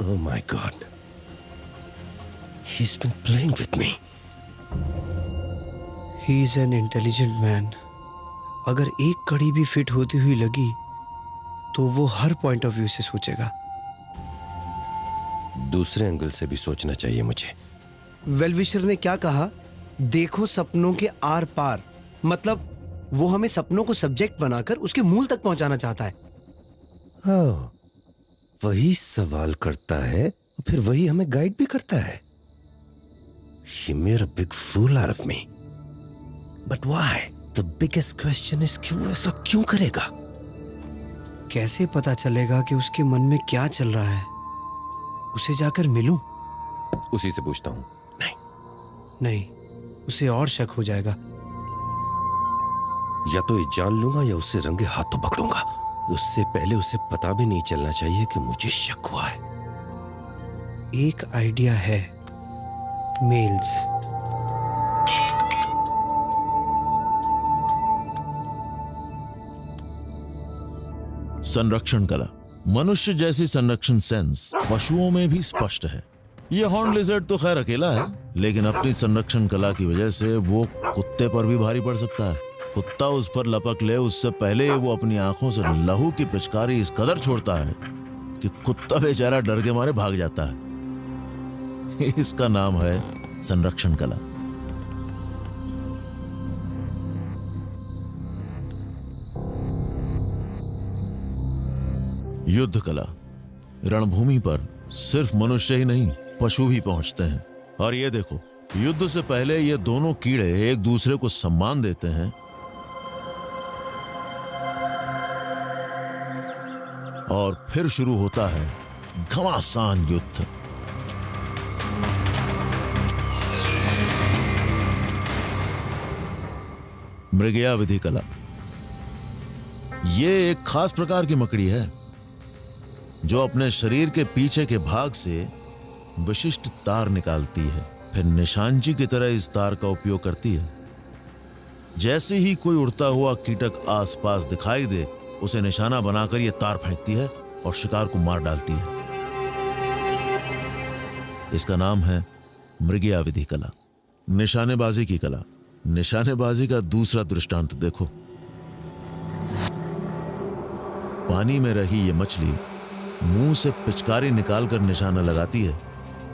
Oh my God. He's been playing with me. He is an intelligent man. अगर एक कड़ी भी fit होती हुई लगी तो वो हर पॉइंट ऑफ व्यू से सोचेगा। दूसरे एंगल से भी सोचना चाहिए मुझे। वेलविशर ने क्या कहा? देखो सपनों के आर पार। मतलब वो हमें सपनों को सब्जेक्ट बनाकर उसके मूल तक पहुंचाना चाहता है। हाँ, वही सवाल करता है और फिर वही हमें गाइड भी करता है। He made a big fool out of me. But why? The biggest question is कि वो ऐसा क्यों करेगा? कैसे पता चलेगा कि उसके मन में क्या चल रहा है? उसे जाकर मिलूं? उसी से पूछता हूं। नहीं, उसे और शक हो जाएगा। या तो ये जान लूंगा या उससे रंगे हाथों पकड़ूंगा। उससे पहले उसे पता भी नहीं चलना चाहिए कि मुझे शक हुआ है। एक आइडिया है, मेल्स। संरक्षण कला। मनुष्य जैसी संरक्षण सेंस पशुओं में भी स्पष्ट है। ये हॉर्न लिजर्ड तो खैर अकेला है, लेकिन अपनी संरक्षण कला की वजह से वो कुत्ते पर भी भारी पड़ सकता है। कुत्ता उस पर लपक ले उससे पहले वो अपनी आंखों से लहू की पिचकारी इस कदर छोड़ता है कि कुत्ता बेचारा डर के मारे भाग जाता है। इसका नाम है संरक्षण कला। युद्ध कला। रणभूमि पर सिर्फ मनुष्य ही नहीं, पशु भी पहुंचते हैं। और ये देखो, युद्ध से पहले ये दोनों कीड़े एक दूसरे को सम्मान देते हैं और फिर शुरू होता है घमासान युद्ध। मृगया विधि कला। ये एक खास प्रकार की मकड़ी है जो अपने शरीर के पीछे के भाग से विशिष्ट तार निकालती है, फिर निशानची की तरह इस तार का उपयोग करती है। जैसे ही कोई उड़ता हुआ कीटक आसपास दिखाई दे, उसे निशाना बनाकर यह तार फेंकती है और शिकार को मार डालती है। इसका नाम है मृगया विधि कला। निशानेबाजी की कला। निशानेबाजी का दूसरा दृष्टांत देखो। पानी में रही ये मछली मुंह से पिचकारी निकालकर निशाना लगाती है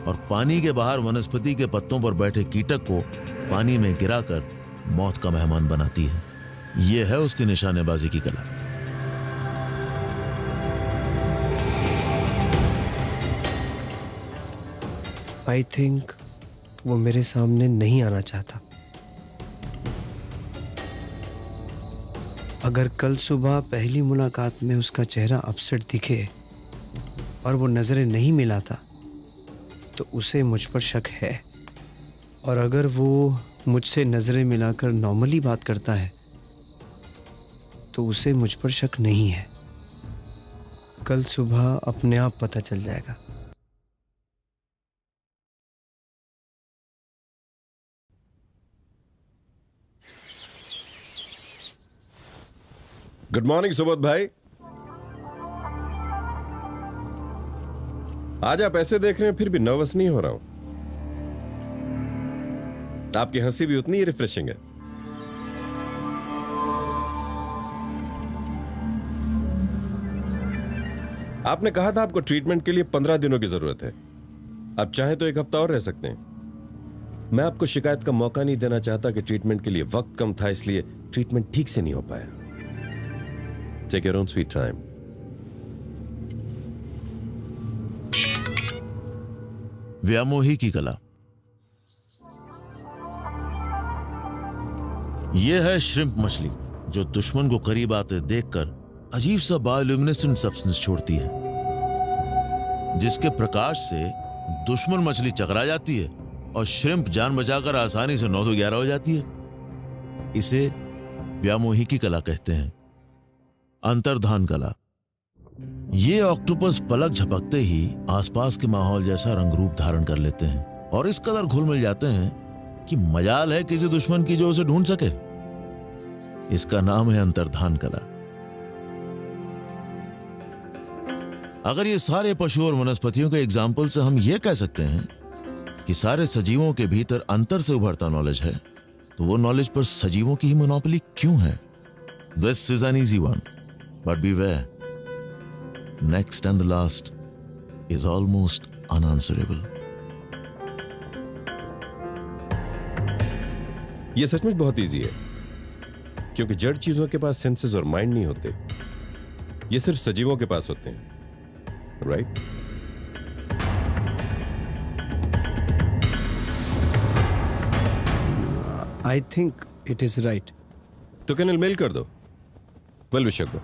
और पानी के बाहर वनस्पति के पत्तों पर बैठे कीटक को पानी में गिराकर मौत का मेहमान बनाती है। यह है उसकी निशानेबाजी की कला। आई थिंक वो मेरे सामने नहीं आना चाहता। अगर कल सुबह पहली मुलाकात में उसका चेहरा अपसेट दिखे और वो नजरें नहीं मिलाता तो उसे मुझ पर शक है, और अगर वो मुझसे नजरें मिलाकर नॉर्मली बात करता है तो उसे मुझ पर शक नहीं है। कल सुबह अपने आप पता चल जाएगा। गुड मॉर्निंग सुबोध भाई। आज आप ऐसे देख रहे हैं फिर भी नर्वस नहीं हो रहा हूं। आपकी हंसी भी उतनी ही रिफ्रेशिंग है। आपने कहा था आपको ट्रीटमेंट के लिए 15 दिनों की जरूरत है। आप चाहें तो 1 हफ्ता और रह सकते हैं। मैं आपको शिकायत का मौका नहीं देना चाहता कि ट्रीटमेंट के लिए वक्त कम था, इसलिए ट्रीटमेंट ठीक से नहीं हो पाया। Take your own sweet time. व्यामोही की कला। यह है श्रिम्प मछली जो दुश्मन को करीब आते देखकर अजीब सा बायोल्यूमिनेसेंट सब्सटेंस छोड़ती है, जिसके प्रकाश से दुश्मन मछली चकरा जाती है और श्रिम्प जान बचाकर आसानी से 9-11 हो जाती है। इसे व्यामोही की कला कहते हैं। अंतर्धान कला। ये ऑक्टोपस पलक झपकते ही आसपास के माहौल जैसा रंग रूप धारण कर लेते हैं और इस कदर घुल मिल जाते हैं कि मजाल है किसी दुश्मन की जो उसे ढूंढ सके। इसका नाम है अंतर्धान कला। अगर ये सारे पशु और वनस्पतियों के एग्जाम्पल से हम ये कह सकते हैं कि सारे सजीवों के भीतर अंतर से उभरता नॉलेज है, तो वो नॉलेज पर सजीवों की ही मोनोपोली क्यों है? This is an easy one, but beware, next and the last is almost unanswerable. ये सचमुच बहुत इजी है, क्योंकि जड़ चीजों के पास सेंसेस और माइंड नहीं होते, ये सिर्फ सजीवों के पास होते हैं, right? I think it is right. तो कैनल मेल कर दो वेल विशर को,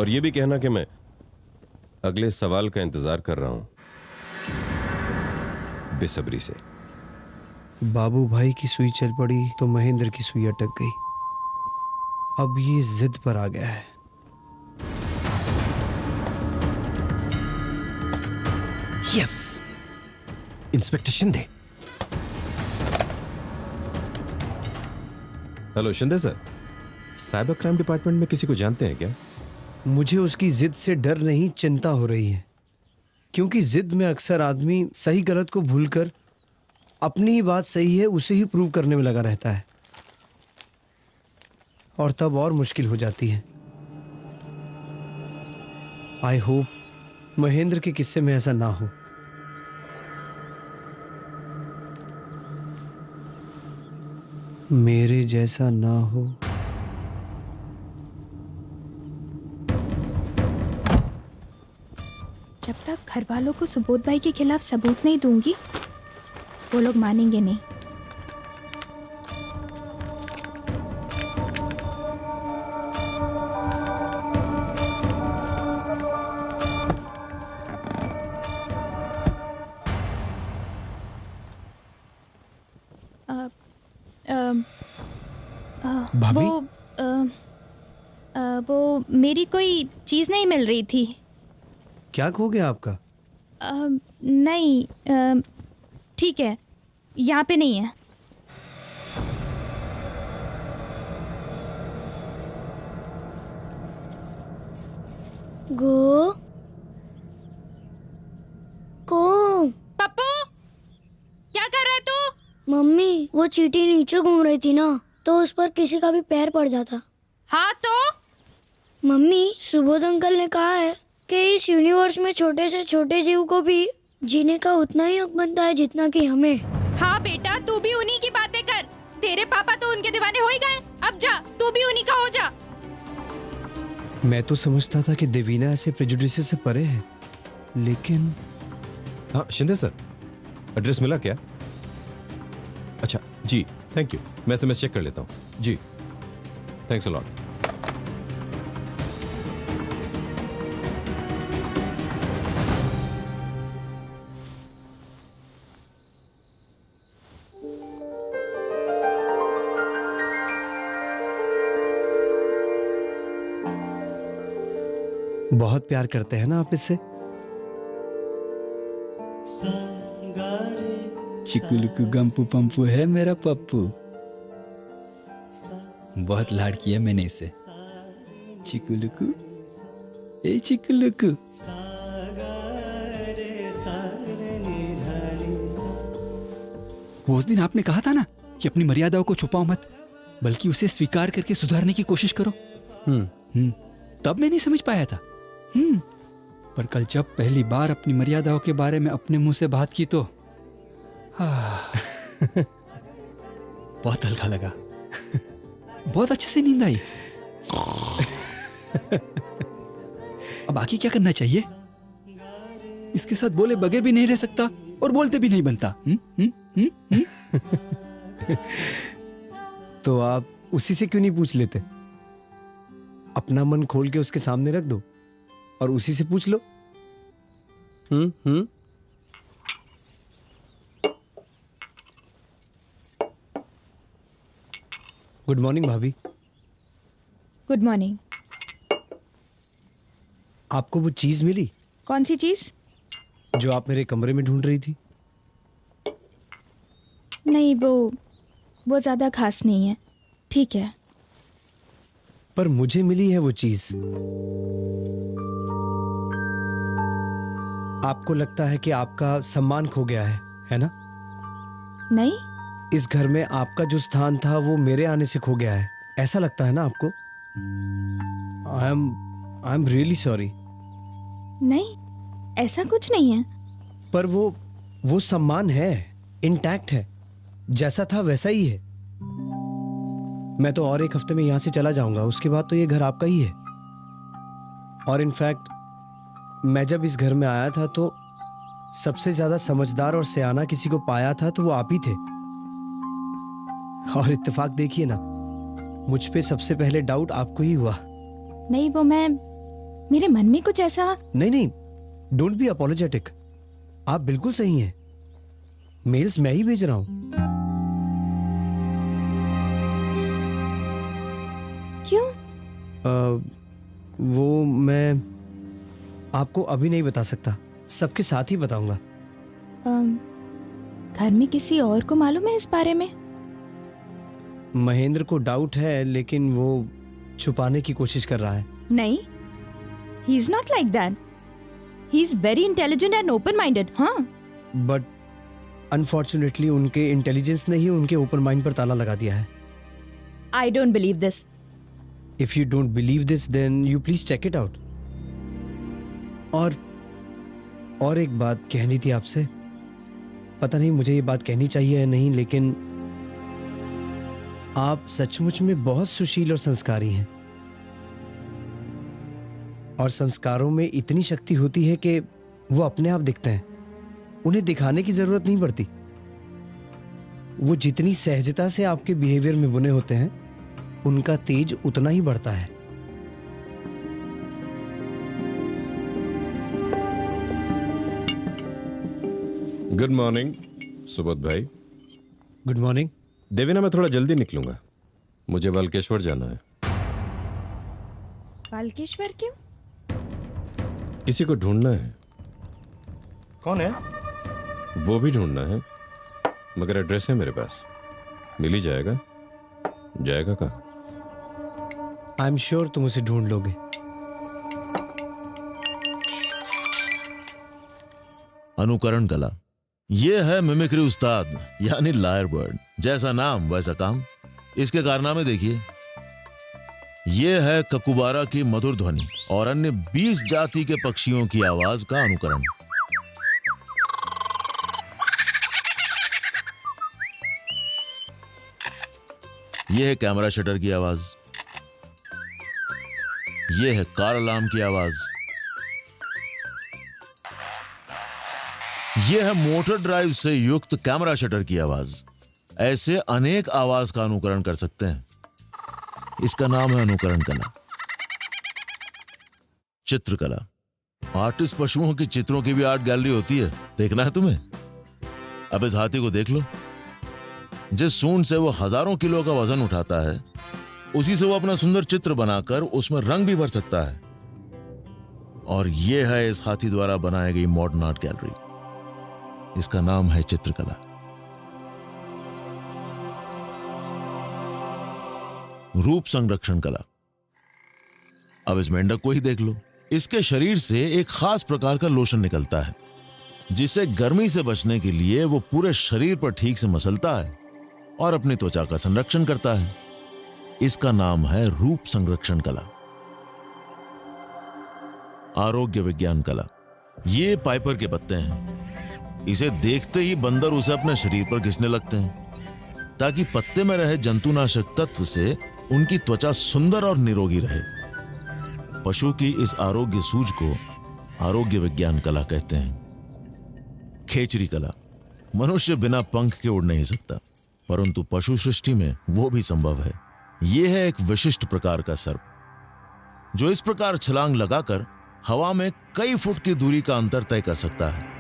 और ये भी कहना कि मैं अगले सवाल का इंतजार कर रहा हूं बेसब्री से। बाबू भाई की सुई चल पड़ी तो महेंद्र की सुई अटक गई। अब ये जिद पर आ गया है। Yes, inspector Shinde. Hello Shinde sir, cyber crime department में किसी को जानते हैं क्या? मुझे उसकी जिद से डर नहीं, चिंता हो रही है, क्योंकि जिद में अक्सर आदमी सही गलत को भूलकर अपनी ही बात सही है उसे ही प्रूव करने में लगा रहता है, और तब और मुश्किल हो जाती है। आई होप महेंद्र के किस्से में ऐसा ना हो। मेरे जैसा ना हो। जब तक घर वालों को सुबोध भाई के खिलाफ सबूत नहीं दूंगी, वो लोग मानेंगे नहीं। भाभी? वो मेरी कोई चीज़ नहीं मिल रही थी। क्या खो गया आपका? नहीं, ठीक है, यहाँ पे नहीं है। गो को पप्पू, क्या कर रहा है तू? मम्मी, वो चींटी नीचे घूम रही थी ना, तो उस पर किसी का भी पैर पड़ जाता। हाँ तो? मम्मी, सुबोध अंकल ने कहा है कि इस यूनिवर्स में छोटे से छोटे जीव को भी जीने का उतना ही हक बनता है जितना कि हमें। हाँ बेटा, तू भी उन्हीं की बातें कर। तेरे पापा तो उनके दीवाने हो ही गए, अब जा तू भी उन्हीं का हो जा। मैं तो समझता था कि देवीना ऐसे प्रेजुडिस से परे है, लेकिन हाँ शिंदे सर, एड्रेस मिला क्या? अच्छा जी, थैंक यू, मैं एसएमएस चेक कर लेता हूँ जी, थैंक्स अ लॉट। बहुत प्यार करते हैं ना आप इससे? चिकुलुकु गंपू पंपू है मेरा पप्पू, बहुत लाड किया मैंने इसे। चिकुलुकु, ए चिकुलुकु। वो उस दिन आपने कहा था ना कि अपनी मर्यादाओं को छुपाओ मत, बल्कि उसे स्वीकार करके सुधारने की कोशिश करो। तब मैं नहीं समझ पाया था। पर कल जब पहली बार अपनी मर्यादाओं के बारे में अपने मुंह से बात की तो बहुत हल्का लगा, बहुत अच्छे से नींद आई। अब आगे क्या करना चाहिए? इसके साथ बोले बगैर भी नहीं रह सकता और बोलते भी नहीं बनता। तो आप उसी से क्यों नहीं पूछ लेते? अपना मन खोल के उसके सामने रख दो और उसी से पूछ लो। गुड मॉर्निंग भाभी। Good morning. आपको वो चीज मिली? कौन सी चीज? जो आप मेरे कमरे में ढूंढ रही थी। नहीं, वो ज्यादा खास नहीं है, ठीक है। पर मुझे मिली है वो चीज। आपको लगता है कि आपका सम्मान खो गया है ना? नहीं, इस घर में आपका जो स्थान था वो मेरे आने से खो गया है, ऐसा लगता है ना आपको? I am really sorry. नहीं, ऐसा कुछ नहीं है। पर वो सम्मान है, इंटैक्ट है, जैसा था वैसा ही है। मैं तो और एक हफ्ते में यहां से चला जाऊंगा, उसके बाद तो ये घर आपका ही है। और इनफैक्ट मैं जब इस घर में आया था तो सबसे ज्यादा समझदार और सयाना किसी को पाया था तो वो आप ही थे। और इत्तेफाक देखिए ना, मुझ पे सबसे पहले डाउट आपको ही हुआ। नहीं, वो मेरे मन में कुछ ऐसा। नहीं, डोंट बी अपोलोजेटिक, आप बिल्कुल सही हैं। मेल्स मैं ही भेज रहा हूं। क्यों? वो मैं आपको अभी नहीं बता सकता, सबके साथ ही बताऊंगा। घर में किसी और को मालूम है इस बारे में? महेंद्र को डाउट है, लेकिन वो छुपाने की कोशिश कर रहा है। नहीं, he is not like that. He is very intelligent and open-minded, हाँ। बट अनफॉर्चुनेटली उनके इंटेलिजेंस ने ही उनके ओपन माइंड पर ताला लगा दिया है। I don't believe this. If you don't believe this, then you please check it out. और एक बात कहनी थी आपसे, पता नहीं मुझे ये बात कहनी चाहिए या नहीं, लेकिन आप सचमुच में बहुत सुशील और संस्कारी हैं। और संस्कारों में इतनी शक्ति होती है कि वो अपने आप दिखते हैं, उन्हें दिखाने की जरूरत नहीं पड़ती। वो जितनी सहजता से आपके बिहेवियर में बुने होते हैं, उनका तेज उतना ही बढ़ता है। गुड मॉर्निंग सुबोध भाई। Good morning. देवीना, मैं थोड़ा जल्दी निकलूंगा, मुझे बालकेश्वर जाना है। बालकेश्वर क्यों? किसी को ढूंढना है। कौन है? वो भी ढूंढना है, मगर एड्रेस है मेरे पास, मिल ही जाएगा। जाएगा कहाँ? आई एम श्योर तुम उसे ढूंढ लोगे। अनुकरण कला, ये है मिमिक्री उस्ताद यानी लायर बर्ड। जैसा नाम वैसा काम। इसके कारनामे देखिए। ये है ककुबारा की मधुर ध्वनि और अन्य 20 जाति के पक्षियों की आवाज का अनुकरण। यह है कैमरा शटर की आवाज, यह है कार अलार्म की आवाज, यह है मोटर ड्राइव से युक्त कैमरा शटर की आवाज। ऐसे अनेक आवाज का अनुकरण कर सकते हैं। इसका नाम है अनुकरण कला। चित्रकला, आर्टिस्ट पशुओं के चित्रों की भी आर्ट गैलरी होती है, देखना है तुम्हें? अब इस हाथी को देख लो। जिस सूंड से वो हजारों किलो का वजन उठाता है, उसी से वो अपना सुंदर चित्र बनाकर उसमें रंग भी भर सकता है। और यह है इस हाथी द्वारा बनाई गई मॉडर्न आर्ट गैलरी। इसका नाम है चित्रकला। रूप संरक्षण कला। अब इस मेंढक को ही देख लो। इसके शरीर से एक खास प्रकार का लोशन निकलता है, जिसे गर्मी से बचने के लिए वो पूरे शरीर पर ठीक से मसलता है और अपनी त्वचा का संरक्षण करता है। इसका नाम है रूप संरक्षण कला। आरोग्य विज्ञान कला। ये पाइपर के पत्ते हैं। इसे देखते ही बंदर उसे अपने शरीर पर घिसने लगते हैं, ताकि पत्ते में रहे जंतुनाशक तत्व से उनकी त्वचा सुंदर और निरोगी रहे। पशु की इस आरोग्य सूझ को आरोग्य विज्ञान कला कहते हैं। खेचरी कला। मनुष्य बिना पंख के उड़ नहीं सकता, परंतु पशु सृष्टि में वो भी संभव है। यह है एक विशिष्ट प्रकार का सर्प, जो इस प्रकार छलांग लगाकर हवा में कई फुट की दूरी का अंतर तय कर सकता है।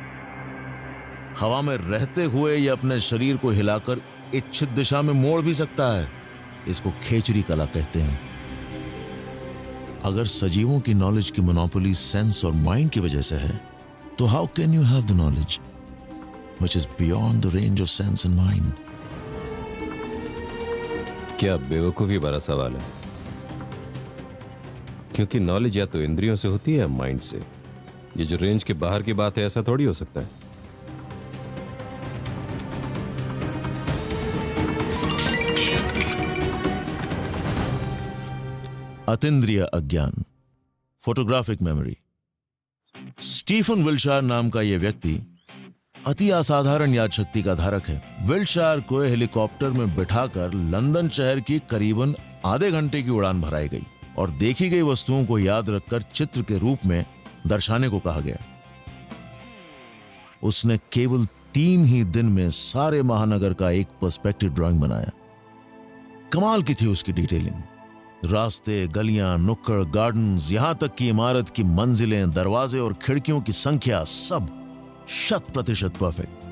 हवा में रहते हुए यह अपने शरीर को हिलाकर इच्छित दिशा में मोड़ भी सकता है। इसको खेचरी कला कहते हैं। अगर सजीवों की नॉलेज की मोनोपोली सेंस और माइंड की वजह से है, तो how can you have the knowledge which is beyond the range of sense and mind? क्या बेवकूफी भरा सवाल है, क्योंकि नॉलेज या तो इंद्रियों से होती है या माइंड से। ये जो रेंज के बाहर की बात है, ऐसा थोड़ी हो सकता है। अतीन्द्रिय अज्ञान, फोटोग्राफिक मेमोरी। स्टीफन विल्शायर नाम का यह व्यक्ति अति असाधारण याद शक्ति का धारक है। विल्शायर को हेलीकॉप्टर में बिठाकर लंदन शहर की करीबन आधे घंटे की उड़ान भराई गई और देखी गई वस्तुओं को याद रखकर चित्र के रूप में दर्शाने को कहा गया। उसने केवल 3 ही दिन में सारे महानगर का एक पर्सपेक्टिव ड्राइंग बनाया। कमाल की थी उसकी डिटेलिंग। रास्ते, गलियां, नुक्कड़, गार्डन्स, यहां तक कि इमारत की मंजिलें, दरवाजे और खिड़कियों की संख्या सब 100% परफेक्ट।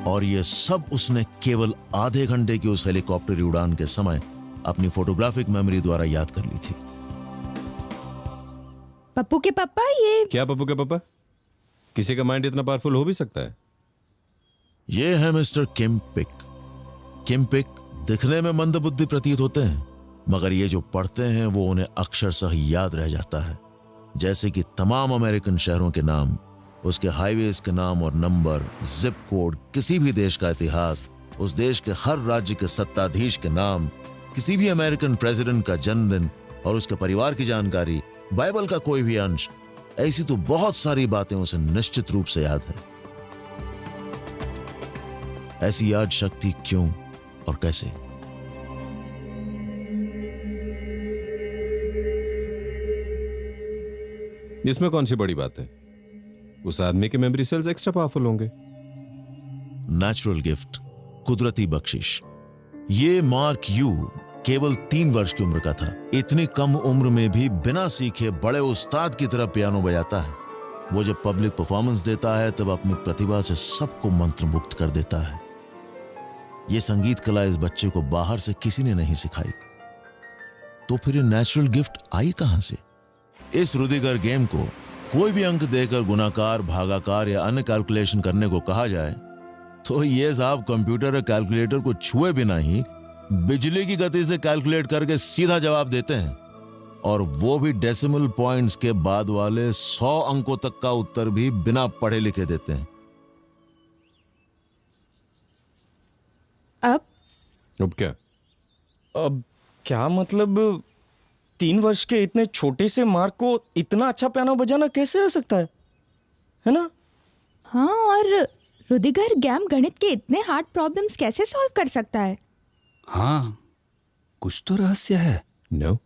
और यह सब उसने केवल आधे घंटे की उस हेलीकॉप्टर उड़ान के समय अपनी फोटोग्राफिक मेमोरी द्वारा याद कर ली थी। पप्पू के पापा, ये क्या पप्पू के पापा? किसी का माइंड इतना पावरफुल हो भी सकता है? यह है मिस्टर किम पिक। किम पिक दिखने में मंदबुद्धि प्रतीत होते हैं, मगर ये जो पढ़ते हैं वो उन्हें अक्षरशः याद रह जाता है। जैसे कि तमाम अमेरिकन शहरों के नाम, उसके हाईवेज के नाम और नंबर, जिप कोड, किसी भी देश का इतिहास, उस देश के हर राज्य के सत्ताधीश के नाम, किसी भी अमेरिकन प्रेसिडेंट का जन्मदिन और उसके परिवार की जानकारी, बाइबल का कोई भी अंश, ऐसी तो बहुत सारी बातें उसे निश्चित रूप से याद है। ऐसी याद शक्ति क्यों और कैसे? इसमें कौन सी बड़ी बात है? उस आदमी के मेमोरी सेल्स एक्स्ट्रा पावरफुल होंगे। नेचुरल गिफ्ट, कुदरती बख्शिश। ये मार्क यू केवल 3 वर्ष की उम्र का था। इतनी कम उम्र में भी बिना सीखे बड़े उस्ताद की तरह पियानो बजाता है। वो जब पब्लिक परफॉर्मेंस देता है तब अपनी प्रतिभा से सबको मंत्रमुग्ध कर देता है। ये संगीत कला इस बच्चे को बाहर से किसी ने नहीं सिखाई, तो फिर ये नेचुरल गिफ्ट आई कहां से? इस रुदिगर गेम को कोई भी अंक देकर गुणाकार, भागाकार या अन्य कैलकुलेशन करने को कहा जाए तो ये साहब कंप्यूटर या कैलकुलेटर को छुए बिना ही बिजली की गति से कैलकुलेट करके सीधा जवाब देते हैं, और वो भी डेसिमल पॉइंट्स के बाद वाले 100 अंकों तक का उत्तर भी बिना पढ़े लिखे देते हैं। अब क्या? अब क्या मतलब 3 वर्ष के इतने छोटे से मार्क को इतना अच्छा पियानो बजाना कैसे आ सकता है ना? हाँ, और रुदिगर गेम गणित के इतने हार्ड प्रॉब्लम्स कैसे सॉल्व कर सकता है? हाँ, कुछ तो रहस्य है। No,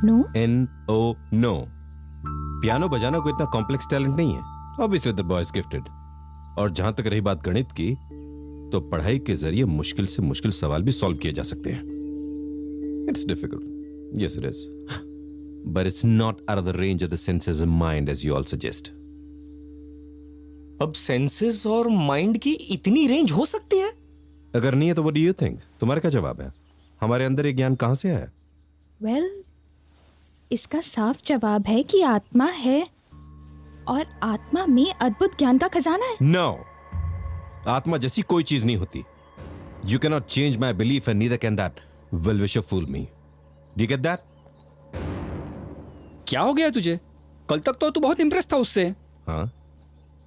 no, NO, no. Piano बजाना कोई इतना कॉम्प्लेक्स टैलेंट नहीं है। Obviously the boy is gifted. और जहां तक रही बात गणित की, तो पढ़ाई के जरिए मुश्किल से मुश्किल सवाल भी सॉल्व किए जा सकते हैं। It's difficult, yes it is, but it's not out of the range of the senses and mind as you all suggest. अब सेंसेस और माइंड की इतनी रेंज हो सकती है? अगर नहीं है तो व्हाट डू यू थिंक? तुम्हारा क्या जवाब है? हमारे अंदर ये ज्ञान कहां से आया? वेल, इसका साफ जवाब है कि आत्मा है, और आत्मा में अद्भुत ज्ञान का खजाना है। नो, आत्मा जैसी कोई चीज नहीं होती। You can not change my belief and neither can that well wisher fool me. Do you get that? क्या हो गया तुझे? कल तक तो तू बहुत इंप्रेस था उससे। हाँ,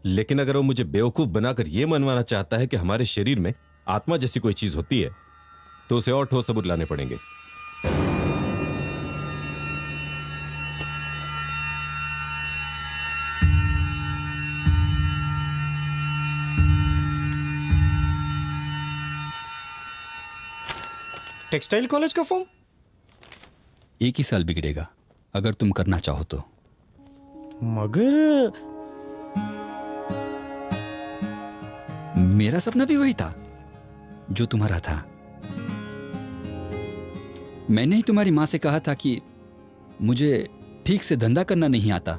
लेकिन अगर वो मुझे बेवकूफ बनाकर यह मनवाना चाहता है कि हमारे शरीर में आत्मा जैसी कोई चीज होती है, तो उसे और ठोस सबूत लाने पड़ेंगे। टेक्सटाइल कॉलेज का फॉर्म? एक ही साल बिगड़ेगा अगर तुम करना चाहो तो। मगर मेरा सपना भी वही था जो तुम्हारा था। मैंने ही तुम्हारी मां से कहा था कि मुझे ठीक से धंधा करना नहीं आता,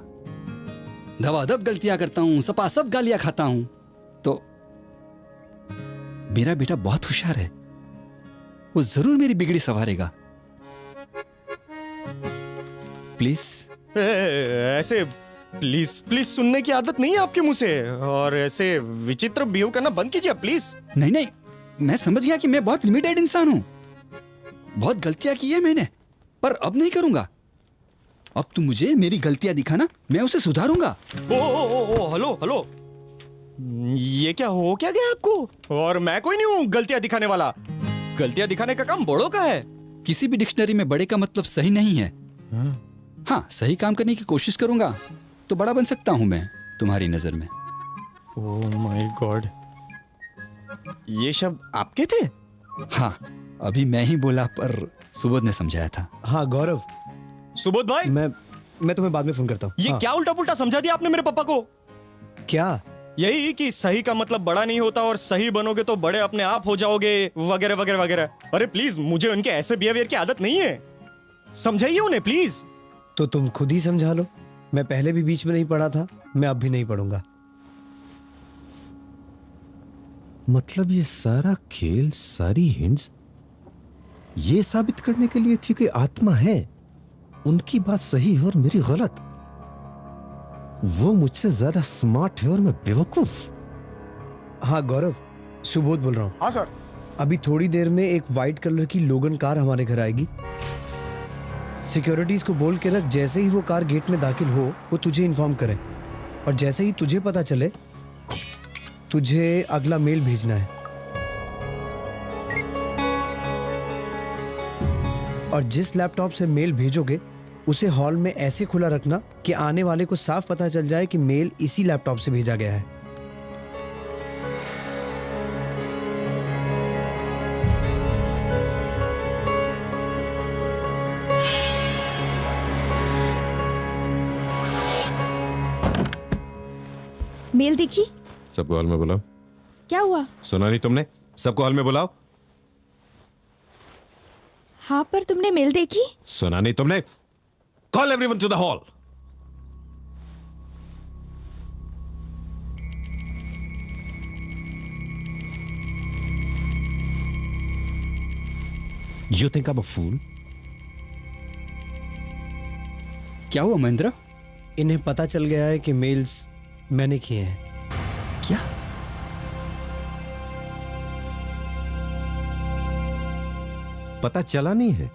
धवाधप गलतियां करता हूं, सपासप गालियां खाता हूं। तो मेरा बेटा बहुत होशियार है, वो जरूर मेरी बिगड़ी संवारेगा। प्लीज। ऐसे प्लीज प्लीज सुनने की आदत नहीं है आपके मुंह से, और ऐसे विचित्र बिहेव करना बंद कीजिए प्लीज। नहीं नहीं, मैं समझ गया कि मैं बहुत लिमिटेड इंसान हूं। बहुत गलतियां की है मैंने, पर अब नहीं करूंगा। अब तू मुझे मेरी गलतियां दिखाना, मैं उसे सुधारूंगा। ओ हेलो हेलो, ये क्या हो क्या गया आपको? और मैं कोई नहीं हूँ गलतियां दिखाने वाला। गलतियां दिखाने का काम बड़ों का है। किसी भी डिक्शनरी में बड़े का मतलब सही नहीं है। हाँ, सही काम करने की कोशिश करूंगा तो बड़ा बन सकता हूं मैं तुम्हारी नजर में। ओह माय गॉड, ये शब्द आपके थे? हाँ, अभी मैं ही बोला पर सुबोध ने समझाया था। हाँ गौरव, सुबोध भाई, मैं तुम्हें बाद में फोन करता हूँ। ये हाँ। क्या उल्टा पुल्टा समझा दिया आपने मेरे पापा को? क्या? यही कि सही का मतलब बड़ा नहीं होता और सही बनोगे तो बड़े अपने आप हो जाओगे, वगैरह वगैरह वगैरह। अरे प्लीज, मुझे उनके ऐसे बिहेवियर की आदत नहीं है, समझाइए उन्हें प्लीज। तो तुम खुद ही समझा लो। मैं पहले भी बीच में नहीं पढ़ा था, मैं अब भी नहीं पढ़ूंगा। मतलब ये सारा खेल, सारी हिंट्स ये साबित करने के लिए थी कि आत्मा है, उनकी बात सही है और मेरी गलत। वो मुझसे ज्यादा स्मार्ट है और मैं बेवकूफ। हाँ गौरव, सुबोध बोल रहा हूँ। हाँ सर। अभी थोड़ी देर में एक वाइट कलर की लोगन कार हमारे घर आएगी। सिक्योरिटीज को बोल के रख, जैसे ही वो कार गेट में दाखिल हो वो तुझे इन्फॉर्म करें, और जैसे ही तुझे पता चले तुझे अगला मेल भेजना है। और जिस लैपटॉप से मेल भेजोगे उसे हॉल में ऐसे खुला रखना कि आने वाले को साफ पता चल जाए कि मेल इसी लैपटॉप से भेजा गया है। मेल देखी? सबको हॉल में बुलाओ। क्या हुआ? सुना नहीं तुमने? सबको हॉल में बुलाओ। हाँ, पर तुमने मेल देखी? सुना नहीं तुमने? Call everyone to the hall. You think I'm a fool? क्या हुआ महेंद्र? इन्हें पता चल गया है कि मेल्स मैंने किए हैं। क्या? पता चला नहीं है?